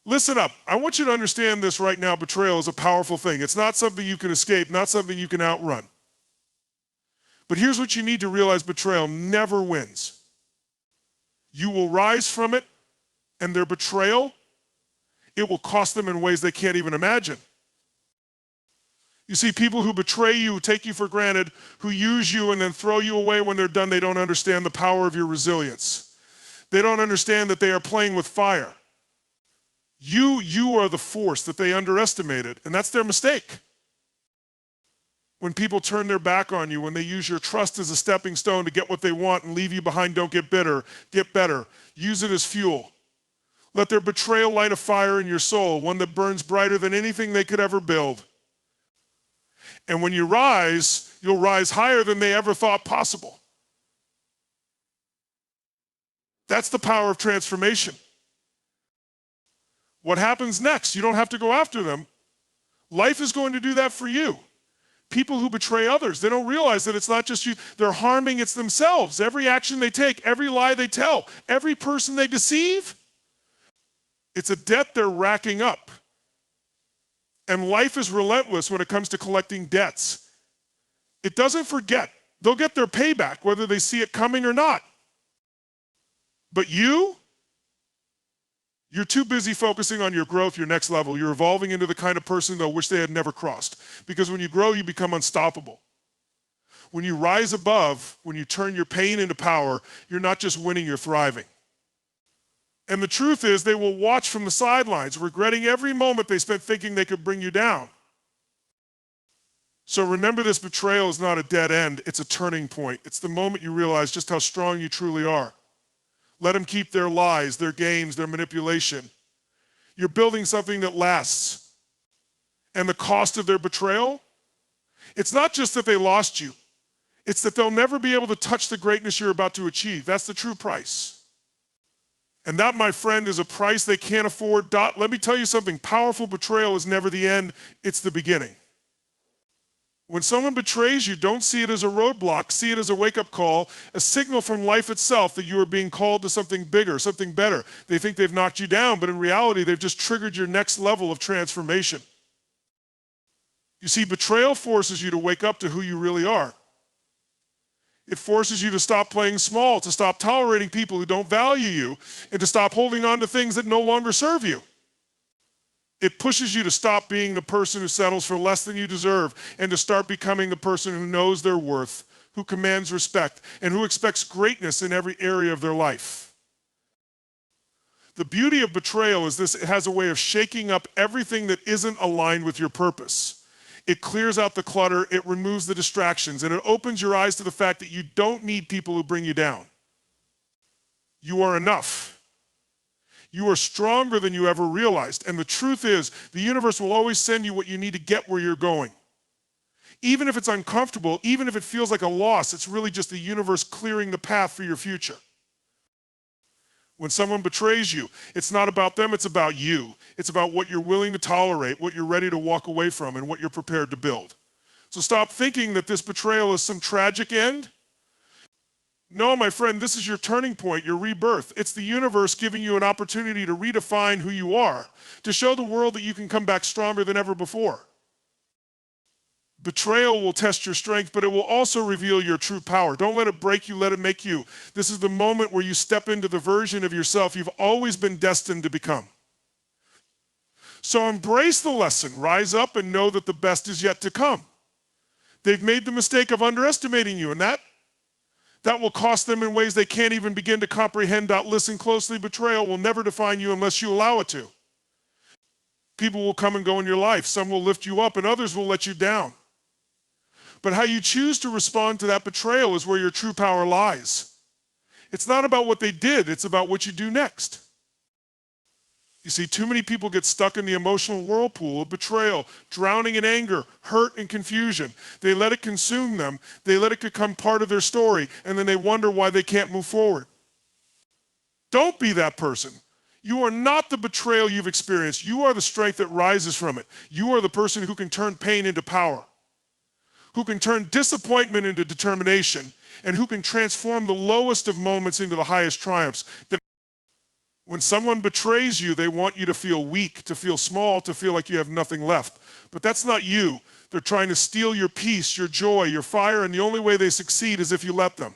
Listen up. I want you to understand this right now. Betrayal is a powerful thing. It's not something you can escape, not something you can outrun. But here's what you need to realize: betrayal never wins. You will rise from it, and their betrayal, it will cost them in ways they can't even imagine. You see, people who betray you, who take you for granted, who use you and then throw you away when they're done, they don't understand the power of your resilience. They don't understand that they are playing with fire. You are the force that they underestimated, and that's their mistake. When people turn their back on you, when they use your trust as a stepping stone to get what they want and leave you behind, don't get bitter, get better. Use it as fuel. Let their betrayal light a fire in your soul, one that burns brighter than anything they could ever build. And when you rise, you'll rise higher than they ever thought possible. That's the power of transformation. What happens next? You don't have to go after them. Life is going to do that for you. People who betray others, they don't realize that it's not just you. They're harming, it's themselves. Every action they take, every lie they tell, every person they deceive, it's a debt they're racking up. And life is relentless when it comes to collecting debts. It doesn't forget. They'll get their payback, whether they see it coming or not. But you're too busy focusing on your growth, your next level. You're evolving into the kind of person they'll wish they had never crossed. Because when you grow, you become unstoppable. When you rise above, when you turn your pain into power, you're not just winning, you're thriving. And the truth is, they will watch from the sidelines, regretting every moment they spent thinking they could bring you down. So remember, this betrayal is not a dead end, it's a turning point. It's the moment you realize just how strong you truly are. Let them keep their lies, their games, their manipulation. You're building something that lasts. And the cost of their betrayal? It's not just that they lost you. It's that they'll never be able to touch the greatness you're about to achieve. That's the true price. And that, my friend, is a price they can't afford. Let me tell you something. Powerful betrayal is never the end. It's the beginning. When someone betrays you, don't see it as a roadblock. See it as a wake-up call, a signal from life itself that you are being called to something bigger, something better. They think they've knocked you down, but in reality, they've just triggered your next level of transformation. You see, betrayal forces you to wake up to who you really are. It forces you to stop playing small, to stop tolerating people who don't value you, and to stop holding on to things that no longer serve you. It pushes you to stop being the person who settles for less than you deserve and to start becoming the person who knows their worth, who commands respect, and who expects greatness in every area of their life. The beauty of betrayal is this: it has a way of shaking up everything that isn't aligned with your purpose. It clears out the clutter, it removes the distractions, and it opens your eyes to the fact that you don't need people who bring you down. You are enough. You are stronger than you ever realized. And the truth is, the universe will always send you what you need to get where you're going. Even if it's uncomfortable, even if it feels like a loss, it's really just the universe clearing the path for your future. When someone betrays you, it's not about them, it's about you. It's about what you're willing to tolerate, what you're ready to walk away from, and what you're prepared to build. So stop thinking that this betrayal is some tragic end. No, my friend, this is your turning point, your rebirth. It's the universe giving you an opportunity to redefine who you are, to show the world that you can come back stronger than ever before. Betrayal will test your strength, but it will also reveal your true power. Don't let it break you, let it make you. This is the moment where you step into the version of yourself you've always been destined to become. So embrace the lesson, rise up, and know that the best is yet to come. They've made the mistake of underestimating you, and that will cost them in ways they can't even begin to comprehend. Listen closely, betrayal will never define you unless you allow it to. People will come and go in your life. Some will lift you up, and others will let you down. But how you choose to respond to that betrayal is where your true power lies. It's not about what they did, it's about what you do next. You see, too many people get stuck in the emotional whirlpool of betrayal, drowning in anger, hurt, and confusion. They let it consume them, they let it become part of their story, and then they wonder why they can't move forward. Don't be that person. You are not the betrayal you've experienced. You are the strength that rises from it. You are the person who can turn pain into power, who can turn disappointment into determination, and who can transform the lowest of moments into the highest triumphs. When someone betrays you, they want you to feel weak, to feel small, to feel like you have nothing left. But that's not you. They're trying to steal your peace, your joy, your fire, and the only way they succeed is if you let them.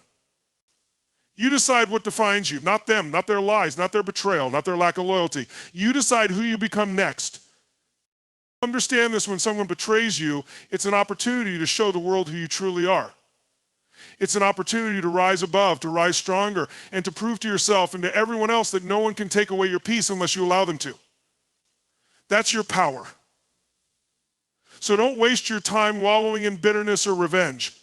You decide what defines you, not them, not their lies, not their betrayal, not their lack of loyalty. You decide who you become next. Understand this: when someone betrays you, it's an opportunity to show the world who you truly are. It's an opportunity to rise above, to rise stronger, and to prove to yourself and to everyone else that no one can take away your peace unless you allow them to. That's your power. So don't waste your time wallowing in bitterness or revenge.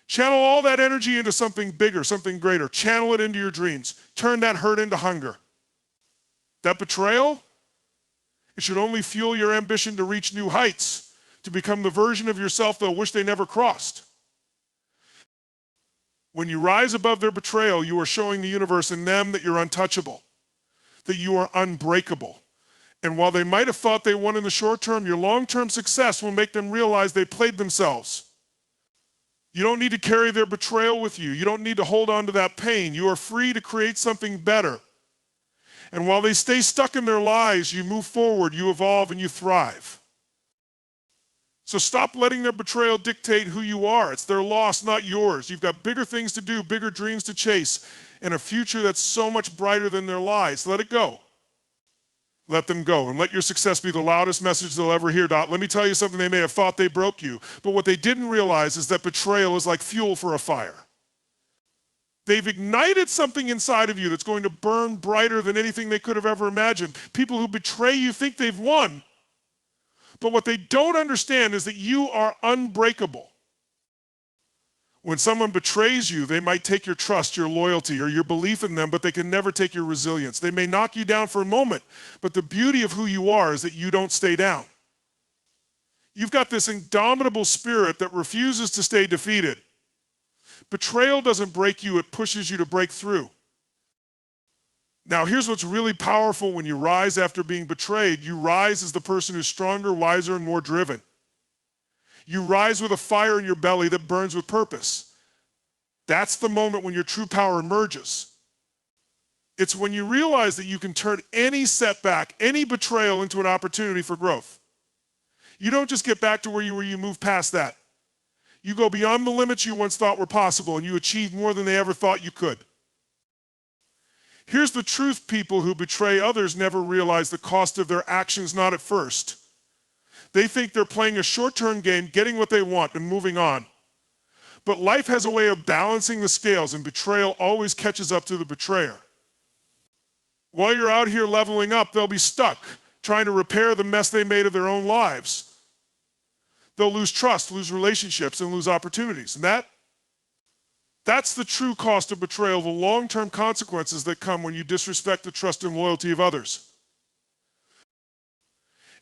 Channel all that energy into something bigger, something greater. Channel it into your dreams. Turn that hurt into hunger. That betrayal, it should only fuel your ambition to reach new heights, to become the version of yourself they'll wish they never crossed. When you rise above their betrayal, you are showing the universe and them that you're untouchable, that you are unbreakable. And while they might have thought they won in the short term, your long-term success will make them realize they played themselves. You don't need to carry their betrayal with you. You don't need to hold on to that pain. You are free to create something better. And while they stay stuck in their lies, you move forward, you evolve, and you thrive. So stop letting their betrayal dictate who you are. It's their loss, not yours. You've got bigger things to do, bigger dreams to chase, and a future that's so much brighter than their lies. Let it go. Let them go, and let your success be the loudest message they'll ever hear. Let me tell you something: they may have thought they broke you, but what they didn't realize is that betrayal is like fuel for a fire. They've ignited something inside of you that's going to burn brighter than anything they could have ever imagined. People who betray you think they've won, but what they don't understand is that you are unbreakable. When someone betrays you, they might take your trust, your loyalty, or your belief in them, but they can never take your resilience. They may knock you down for a moment, but the beauty of who you are is that you don't stay down. You've got this indomitable spirit that refuses to stay defeated. Betrayal doesn't break you, it pushes you to break through. Now, here's what's really powerful: when you rise after being betrayed, you rise as the person who's stronger, wiser, and more driven. You rise with a fire in your belly that burns with purpose. That's the moment when your true power emerges. It's when you realize that you can turn any setback, any betrayal into an opportunity for growth. You don't just get back to where you were, you move past that. You go beyond the limits you once thought were possible, and you achieve more than they ever thought you could. Here's the truth: people who betray others never realize the cost of their actions, not at first. They think they're playing a short-term game, getting what they want and moving on. But life has a way of balancing the scales, and betrayal always catches up to the betrayer. While you're out here leveling up, they'll be stuck trying to repair the mess they made of their own lives. They'll lose trust, lose relationships, and lose opportunities. And that's the true cost of betrayal, the long-term consequences that come when you disrespect the trust and loyalty of others.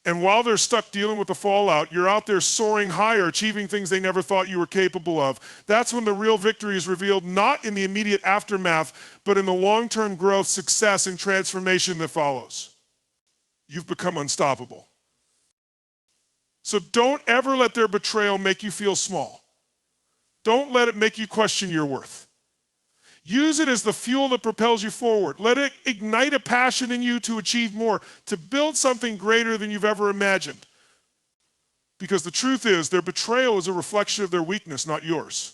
And while they're stuck dealing with the fallout, you're out there soaring higher, achieving things they never thought you were capable of. That's when the real victory is revealed, not in the immediate aftermath, but in the long-term growth, success, and transformation that follows. You've become unstoppable. So don't ever let their betrayal make you feel small. Don't let it make you question your worth. Use it as the fuel that propels you forward. Let it ignite a passion in you to achieve more, to build something greater than you've ever imagined. Because the truth is, their betrayal is a reflection of their weakness, not yours.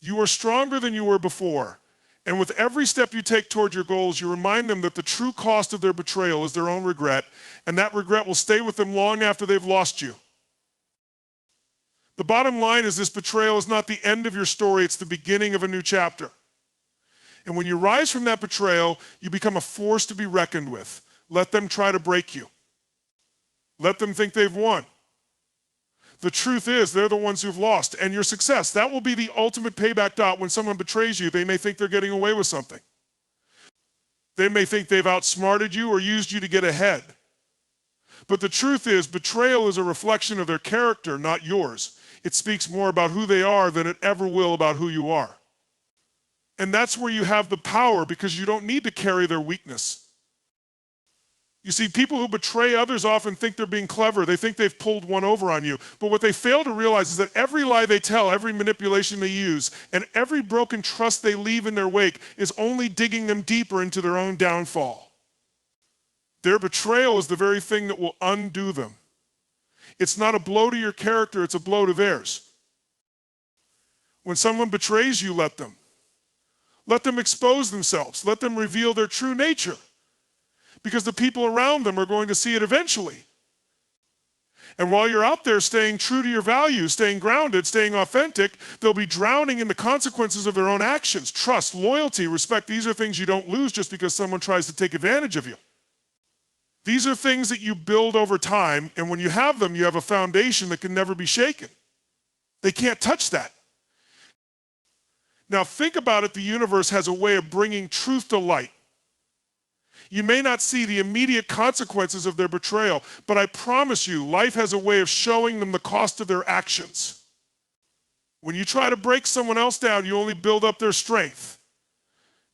You are stronger than you were before. And with every step you take toward your goals, you remind them that the true cost of their betrayal is their own regret, and that regret will stay with them long after they've lost you. The bottom line is, this betrayal is not the end of your story, it's the beginning of a new chapter. And when you rise from that betrayal, you become a force to be reckoned with. Let them try to break you. Let them think they've won. The truth is, they're the ones who've lost. And your success, that will be the ultimate payback. When someone betrays you, they may think they're getting away with something. They may think they've outsmarted you or used you to get ahead. But the truth is, betrayal is a reflection of their character, not yours. It speaks more about who they are than it ever will about who you are. And that's where you have the power, because you don't need to carry their weakness. You see, people who betray others often think they're being clever. They think they've pulled one over on you. But what they fail to realize is that every lie they tell, every manipulation they use, and every broken trust they leave in their wake is only digging them deeper into their own downfall. Their betrayal is the very thing that will undo them. It's not a blow to your character, it's a blow to theirs. When someone betrays you, let them. Let them expose themselves. Let them reveal their true nature. Because the people around them are going to see it eventually. And while you're out there staying true to your values, staying grounded, staying authentic, they'll be drowning in the consequences of their own actions. Trust, loyalty, respect, these are things you don't lose just because someone tries to take advantage of you. These are things that you build over time, and when you have them, you have a foundation that can never be shaken. They can't touch that. Now think about it, the universe has a way of bringing truth to light. You may not see the immediate consequences of their betrayal, but I promise you, life has a way of showing them the cost of their actions. When you try to break someone else down, you only build up their strength.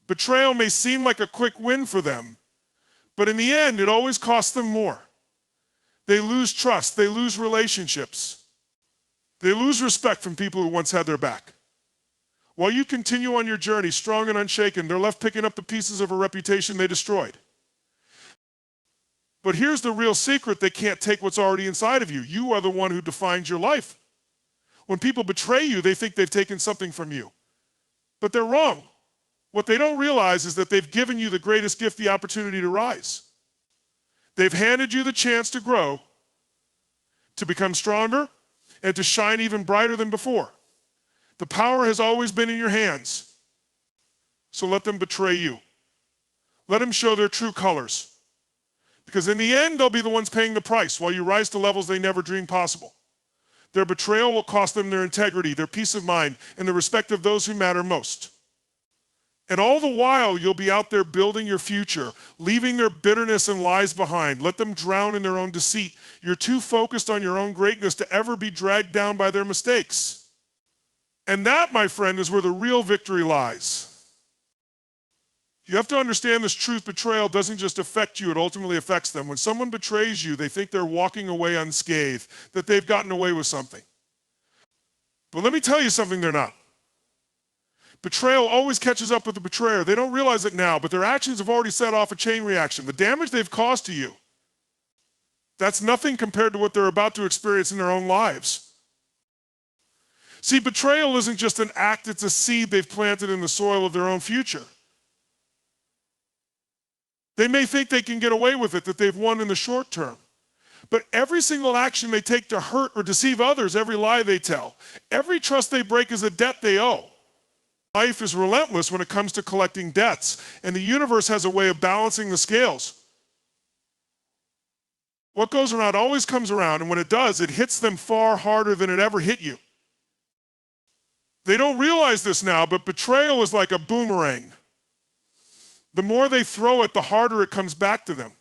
Betrayal may seem like a quick win for them, but in the end, it always costs them more. They lose trust, they lose relationships. They lose respect from people who once had their back. While you continue on your journey, strong and unshaken, they're left picking up the pieces of a reputation they destroyed. But here's the real secret: they can't take what's already inside of you. You are the one who defines your life. When people betray you, they think they've taken something from you. But they're wrong. What they don't realize is that they've given you the greatest gift, the opportunity to rise. They've handed you the chance to grow, to become stronger, and to shine even brighter than before. The power has always been in your hands. So let them betray you. Let them show their true colors. Because in the end, they'll be the ones paying the price while you rise to levels they never dreamed possible. Their betrayal will cost them their integrity, their peace of mind, and the respect of those who matter most. And all the while, you'll be out there building your future, leaving their bitterness and lies behind. Let them drown in their own deceit. You're too focused on your own greatness to ever be dragged down by their mistakes. And that, my friend, is where the real victory lies. You have to understand this truth: betrayal doesn't just affect you, it ultimately affects them. When someone betrays you, they think they're walking away unscathed, that they've gotten away with something. But let me tell you something they're not. Betrayal always catches up with the betrayer. They don't realize it now, but their actions have already set off a chain reaction. The damage they've caused to you, that's nothing compared to what they're about to experience in their own lives. See, betrayal isn't just an act, it's a seed they've planted in the soil of their own future. They may think they can get away with it, that they've won in the short term. But every single action they take to hurt or deceive others, every lie they tell, every trust they break is a debt they owe. Life is relentless when it comes to collecting debts, and the universe has a way of balancing the scales. What goes around always comes around, and when it does, it hits them far harder than it ever hit you. They don't realize this now, but betrayal is like a boomerang. The more they throw it, the harder it comes back to them.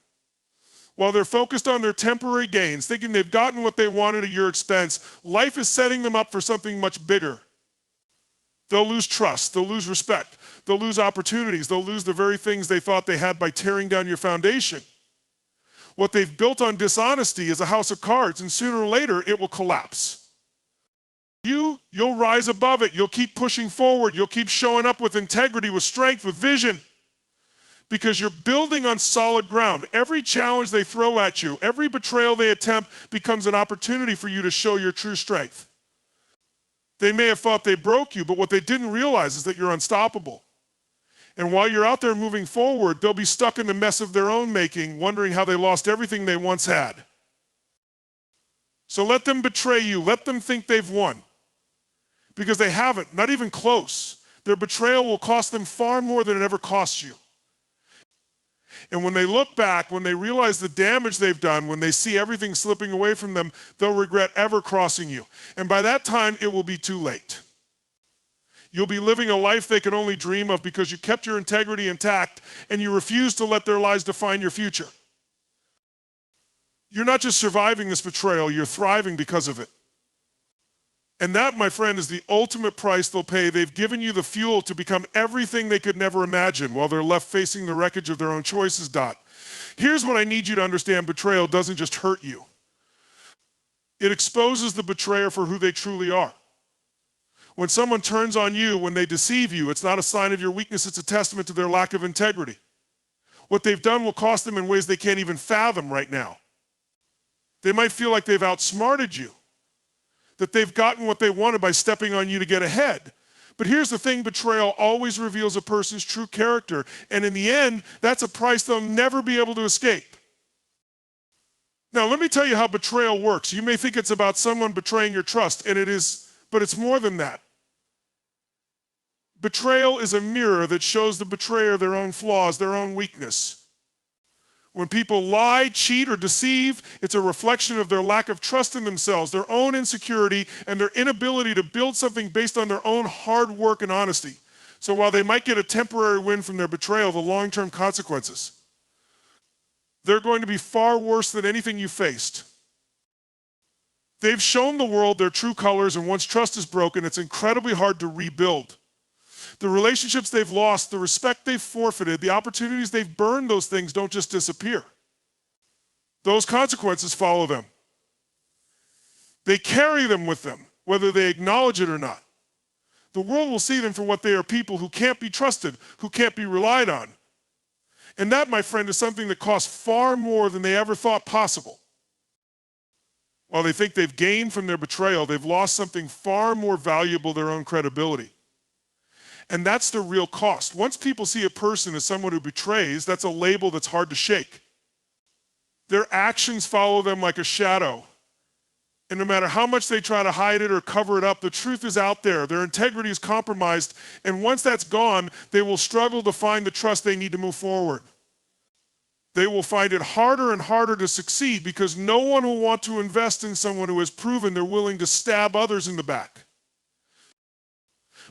While they're focused on their temporary gains, thinking they've gotten what they wanted at your expense, life is setting them up for something much bigger. They'll lose trust, they'll lose respect, they'll lose opportunities, they'll lose the very things they thought they had by tearing down your foundation. What they've built on dishonesty is a house of cards, and sooner or later it will collapse. You'll rise above it, you'll keep pushing forward, you'll keep showing up with integrity, with strength, with vision. Because you're building on solid ground. Every challenge they throw at you, every betrayal they attempt becomes an opportunity for you to show your true strength. They may have thought they broke you, but what they didn't realize is that you're unstoppable. And while you're out there moving forward, they'll be stuck in the mess of their own making, wondering how they lost everything they once had. So let them betray you. Let them think they've won. Because they haven't, not even close. Their betrayal will cost them far more than it ever cost you. And when they look back, when they realize the damage they've done, when they see everything slipping away from them, they'll regret ever crossing you. And by that time, it will be too late. You'll be living a life they can only dream of because you kept your integrity intact and you refused to let their lies define your future. You're not just surviving this betrayal, you're thriving because of it. And that, my friend, is the ultimate price they'll pay. They've given you the fuel to become everything they could never imagine while they're left facing the wreckage of their own choices, Dot. Here's what I need you to understand. Betrayal doesn't just hurt you. It exposes the betrayer for who they truly are. When someone turns on you, when they deceive you, it's not a sign of your weakness, it's a testament to their lack of integrity. What they've done will cost them in ways they can't even fathom right now. They might feel like they've outsmarted you, that they've gotten what they wanted by stepping on you to get ahead. But here's the thing, betrayal always reveals a person's true character, and in the end, that's a price they'll never be able to escape. Now, let me tell you how betrayal works. You may think it's about someone betraying your trust, and it is, but it's more than that. Betrayal is a mirror that shows the betrayer their own flaws, their own weakness. When people lie, cheat, or deceive, it's a reflection of their lack of trust in themselves, their own insecurity, and their inability to build something based on their own hard work and honesty. So while they might get a temporary win from their betrayal, the long-term consequences, they're going to be far worse than anything you faced. They've shown the world their true colors, and once trust is broken, it's incredibly hard to rebuild. The relationships they've lost, the respect they've forfeited, the opportunities they've burned, those things don't just disappear. Those consequences follow them. They carry them with them, whether they acknowledge it or not. The world will see them for what they are, people who can't be trusted, who can't be relied on. And that, my friend, is something that costs far more than they ever thought possible. While they think they've gained from their betrayal, they've lost something far more valuable, their own credibility. And that's the real cost. Once people see a person as someone who betrays, that's a label that's hard to shake. Their actions follow them like a shadow. And no matter how much they try to hide it or cover it up, the truth is out there. Their integrity is compromised. And once that's gone, they will struggle to find the trust they need to move forward. They will find it harder and harder to succeed because no one will want to invest in someone who has proven they're willing to stab others in the back.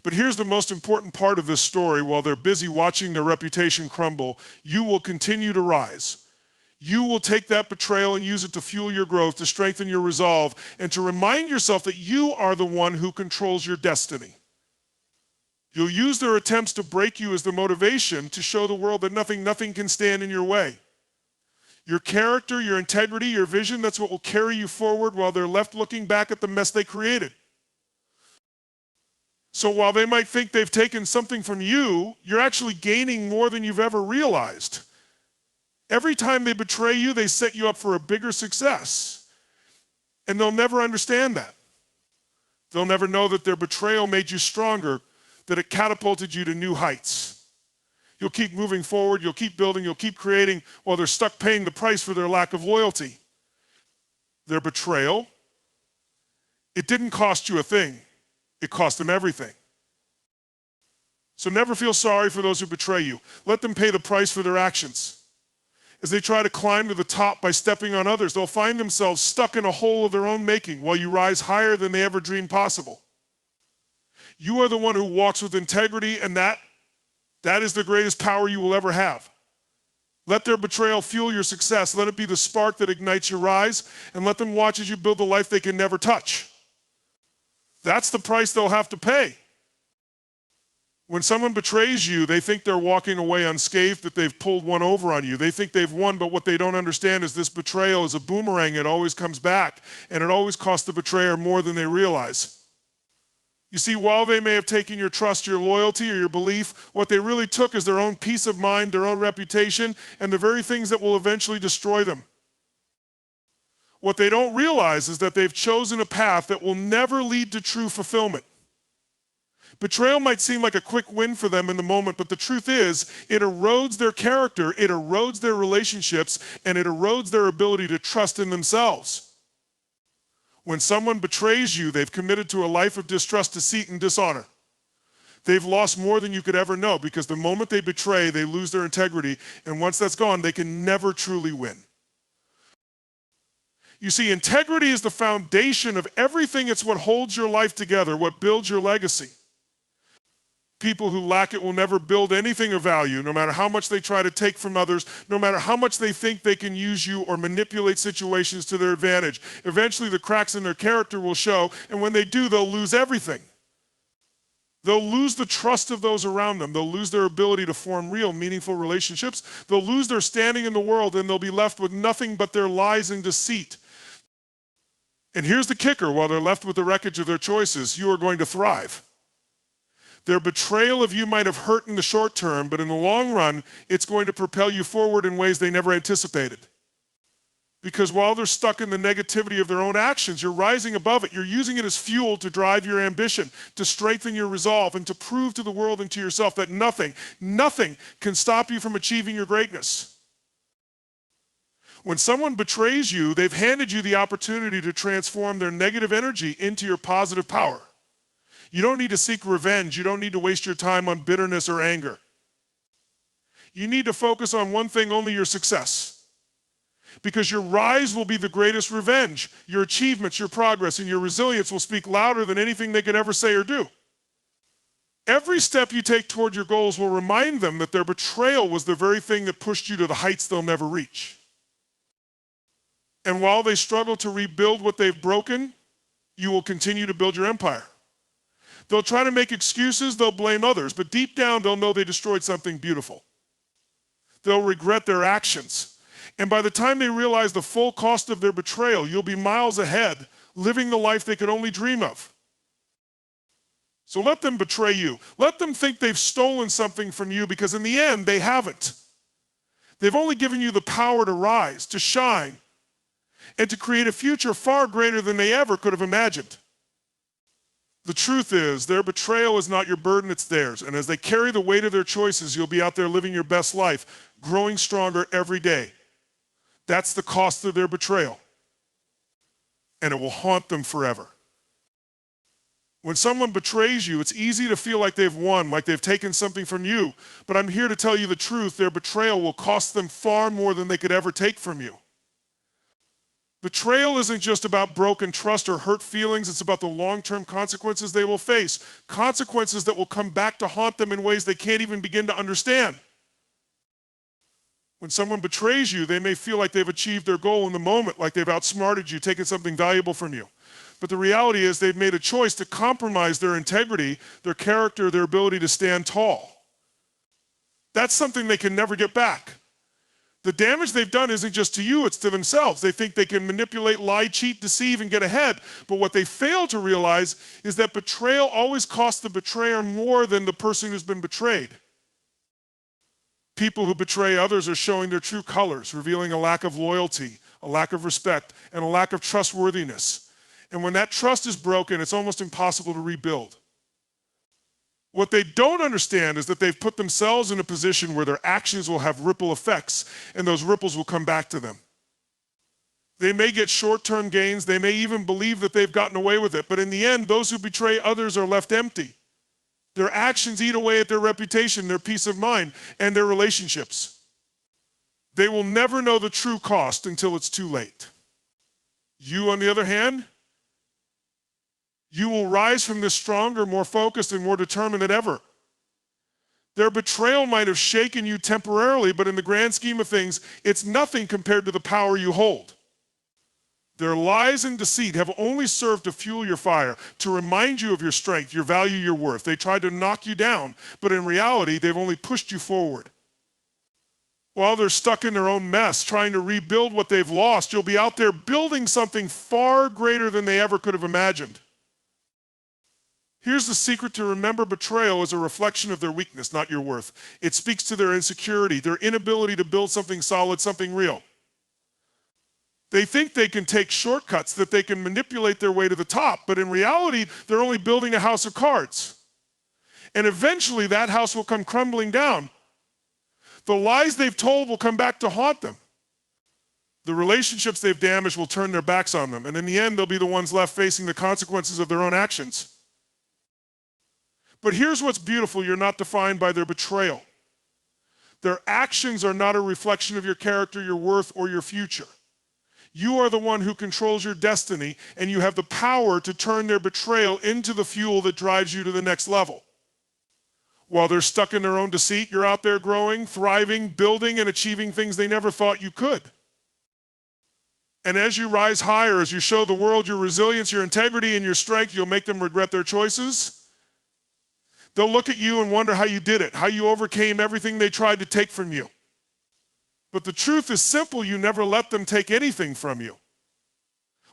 But here's the most important part of this story. While they're busy watching their reputation crumble, you will continue to rise. You will take that betrayal and use it to fuel your growth, to strengthen your resolve, and to remind yourself that you are the one who controls your destiny. You'll use their attempts to break you as the motivation to show the world that nothing can stand in your way. Your character, your integrity, your vision, that's what will carry you forward while they're left looking back at the mess they created. So while they might think they've taken something from you, you're actually gaining more than you've ever realized. Every time they betray you, they set you up for a bigger success. And they'll never understand that. They'll never know that their betrayal made you stronger, that it catapulted you to new heights. You'll keep moving forward, you'll keep building, you'll keep creating while they're stuck paying the price for their lack of loyalty. Their betrayal, it didn't cost you a thing. It cost them everything. So never feel sorry for those who betray you. Let them pay the price for their actions. As they try to climb to the top by stepping on others, they'll find themselves stuck in a hole of their own making while you rise higher than they ever dreamed possible. You are the one who walks with integrity, and that is the greatest power you will ever have. Let their betrayal fuel your success. Let it be the spark that ignites your rise, and let them watch as you build the life they can never touch. That's the price they'll have to pay. When someone betrays you, they think they're walking away unscathed, that they've pulled one over on you. They think they've won, but what they don't understand is this betrayal is a boomerang. It always comes back, and it always costs the betrayer more than they realize. You see, while they may have taken your trust, your loyalty, or your belief, what they really took is their own peace of mind, their own reputation, and the very things that will eventually destroy them. What they don't realize is that they've chosen a path that will never lead to true fulfillment. Betrayal might seem like a quick win for them in the moment, but the truth is, it erodes their character, it erodes their relationships, and it erodes their ability to trust in themselves. When someone betrays you, they've committed to a life of distrust, deceit, and dishonor. They've lost more than you could ever know, because the moment they betray, they lose their integrity, and once that's gone, they can never truly win. You see, integrity is the foundation of everything. It's what holds your life together, what builds your legacy. People who lack it will never build anything of value, no matter how much they try to take from others, no matter how much they think they can use you or manipulate situations to their advantage. Eventually, the cracks in their character will show, and when they do, they'll lose everything. They'll lose the trust of those around them. They'll lose their ability to form real, meaningful relationships. They'll lose their standing in the world, and they'll be left with nothing but their lies and deceit. And here's the kicker: while they're left with the wreckage of their choices, you are going to thrive. Their betrayal of you might have hurt in the short term, but in the long run, it's going to propel you forward in ways they never anticipated. Because while they're stuck in the negativity of their own actions, you're rising above it. You're using it as fuel to drive your ambition, to strengthen your resolve, and to prove to the world and to yourself that nothing can stop you from achieving your greatness. When someone betrays you, they've handed you the opportunity to transform their negative energy into your positive power. You don't need to seek revenge. You don't need to waste your time on bitterness or anger. You need to focus on one thing only: your success. Because your rise will be the greatest revenge. Your achievements, your progress, and your resilience will speak louder than anything they could ever say or do. Every step you take toward your goals will remind them that their betrayal was the very thing that pushed you to the heights they'll never reach. And while they struggle to rebuild what they've broken, you will continue to build your empire. They'll try to make excuses, they'll blame others, but deep down they'll know they destroyed something beautiful. They'll regret their actions. And by the time they realize the full cost of their betrayal, you'll be miles ahead, living the life they could only dream of. So let them betray you. Let them think they've stolen something from you, because in the end, they haven't. They've only given you the power to rise, to shine, and to create a future far greater than they ever could have imagined. The truth is, their betrayal is not your burden, it's theirs. And as they carry the weight of their choices, you'll be out there living your best life, growing stronger every day. That's the cost of their betrayal. And it will haunt them forever. When someone betrays you, it's easy to feel like they've won, like they've taken something from you. But I'm here to tell you the truth: their betrayal will cost them far more than they could ever take from you. Betrayal isn't just about broken trust or hurt feelings. It's about the long-term consequences they will face. Consequences that will come back to haunt them in ways they can't even begin to understand. When someone betrays you, they may feel like they've achieved their goal in the moment, like they've outsmarted you, taken something valuable from you. But the reality is they've made a choice to compromise their integrity, their character, their ability to stand tall. That's something they can never get back. The damage they've done isn't just to you, it's to themselves. They think they can manipulate, lie, cheat, deceive, and get ahead. But what they fail to realize is that betrayal always costs the betrayer more than the person who's been betrayed. People who betray others are showing their true colors, revealing a lack of loyalty, a lack of respect, and a lack of trustworthiness. And when that trust is broken, it's almost impossible to rebuild. What they don't understand is that they've put themselves in a position where their actions will have ripple effects, and those ripples will come back to them. They may get short-term gains, they may even believe that they've gotten away with it, but in the end, those who betray others are left empty. Their actions eat away at their reputation, their peace of mind, and their relationships. They will never know the true cost until it's too late. You, on the other hand, you will rise from this stronger, more focused, and more determined than ever. Their betrayal might have shaken you temporarily, but in the grand scheme of things, it's nothing compared to the power you hold. Their lies and deceit have only served to fuel your fire, to remind you of your strength, your value, your worth. They tried to knock you down, but in reality, they've only pushed you forward. While they're stuck in their own mess, trying to rebuild what they've lost, you'll be out there building something far greater than they ever could have imagined. Here's the secret to remember: betrayal is a reflection of their weakness, not your worth. It speaks to their insecurity, their inability to build something solid, something real. They think they can take shortcuts, that they can manipulate their way to the top, but in reality, they're only building a house of cards. And eventually that house will come crumbling down. The lies they've told will come back to haunt them. The relationships they've damaged will turn their backs on them, and in the end, they'll be the ones left facing the consequences of their own actions. But here's what's beautiful: you're not defined by their betrayal. Their actions are not a reflection of your character, your worth, or your future. You are the one who controls your destiny, and you have the power to turn their betrayal into the fuel that drives you to the next level. While they're stuck in their own deceit, you're out there growing, thriving, building, and achieving things they never thought you could. And as you rise higher, as you show the world your resilience, your integrity, and your strength, you'll make them regret their choices. They'll look at you and wonder how you did it, how you overcame everything they tried to take from you. But the truth is simple, you never let them take anything from you.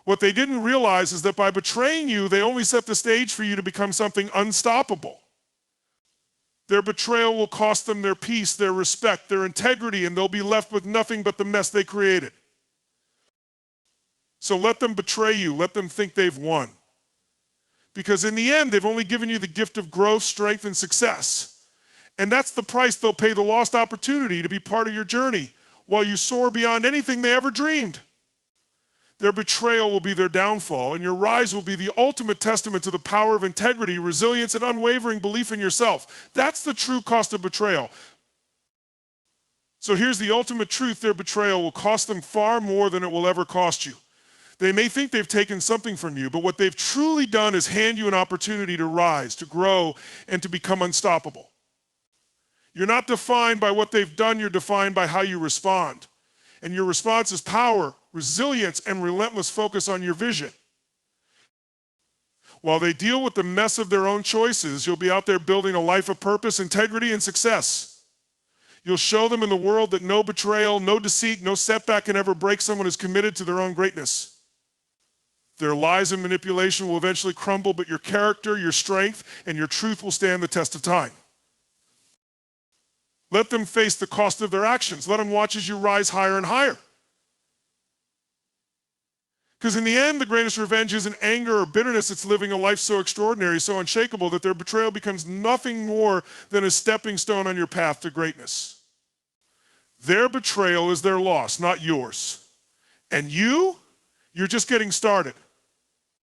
What they didn't realize is that by betraying you, they only set the stage for you to become something unstoppable. Their betrayal will cost them their peace, their respect, their integrity, and they'll be left with nothing but the mess they created. So let them betray you. Let them think they've won. Because in the end, they've only given you the gift of growth, strength, and success. And that's the price they'll pay, the lost opportunity to be part of your journey while you soar beyond anything they ever dreamed. Their betrayal will be their downfall, and your rise will be the ultimate testament to the power of integrity, resilience, and unwavering belief in yourself. That's the true cost of betrayal. So here's the ultimate truth. Their betrayal will cost them far more than it will ever cost you. They may think they've taken something from you, but what they've truly done is hand you an opportunity to rise, to grow, and to become unstoppable. You're not defined by what they've done, you're defined by how you respond. And your response is power, resilience, and relentless focus on your vision. While they deal with the mess of their own choices, you'll be out there building a life of purpose, integrity, and success. You'll show them in the world that no betrayal, no deceit, no setback can ever break someone who's committed to their own greatness. Their lies and manipulation will eventually crumble, but your character, your strength, and your truth will stand the test of time. Let them face the cost of their actions. Let them watch as you rise higher and higher. Because in the end, the greatest revenge isn't anger or bitterness. It's living a life so extraordinary, so unshakable, that their betrayal becomes nothing more than a stepping stone on your path to greatness. Their betrayal is their loss, not yours. And you're just getting started.